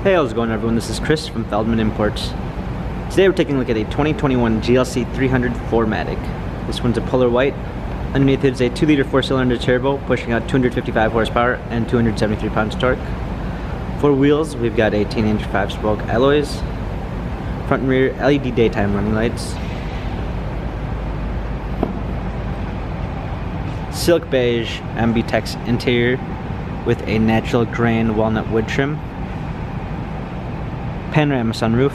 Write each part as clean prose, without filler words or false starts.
Hey, how's it going everyone? This is Chris from Feldmann Imports. Today we're taking a look at a 2021 GLC 300 4MATIC. This one's a polar white. Underneath it is a 2-liter 4-cylinder turbo pushing out 255 horsepower and 273 pounds torque. For wheels, we've got 18-inch 5-spoke alloys. Front and rear LED daytime running lights. Silk beige ambitex interior with a natural grain walnut wood trim. Panorama sunroof.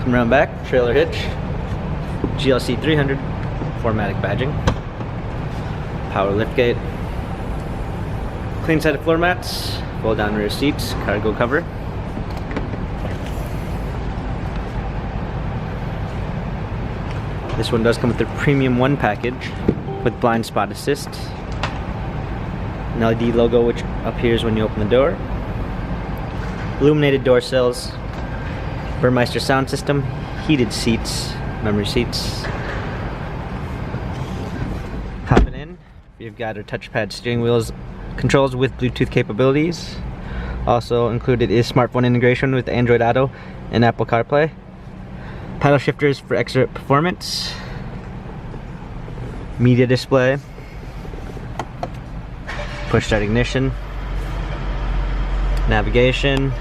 Come around back, trailer hitch. GLC 300 4MATIC badging. Power liftgate. Clean set of floor mats. Fold down rear seats, cargo cover. This one does come with the Premium 1 package with blind spot assist. An LED logo which appears when you open the door. Illuminated door sills. Burmeister sound system. Heated seats. Memory seats. Hopping in, you've got our touchpad steering wheels controls with Bluetooth capabilities. Also included is smartphone integration with Android Auto and Apple CarPlay. Paddle shifters for extra performance. Media display. Push start ignition. Navigation.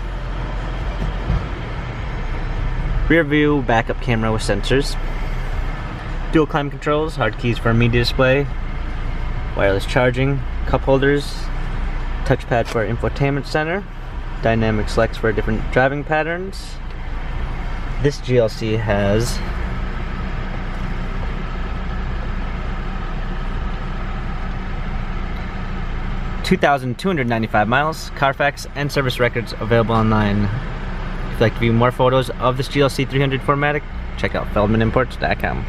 Rear view backup camera with sensors. Dual climate controls, hard keys for a media display. Wireless charging, cup holders. Touchpad for infotainment center. Dynamic selects for different driving patterns. This GLC has 2,295 miles, Carfax and service records available online. If you'd like to view more photos of this GLC 300 4MATIC, check out feldmanimports.com.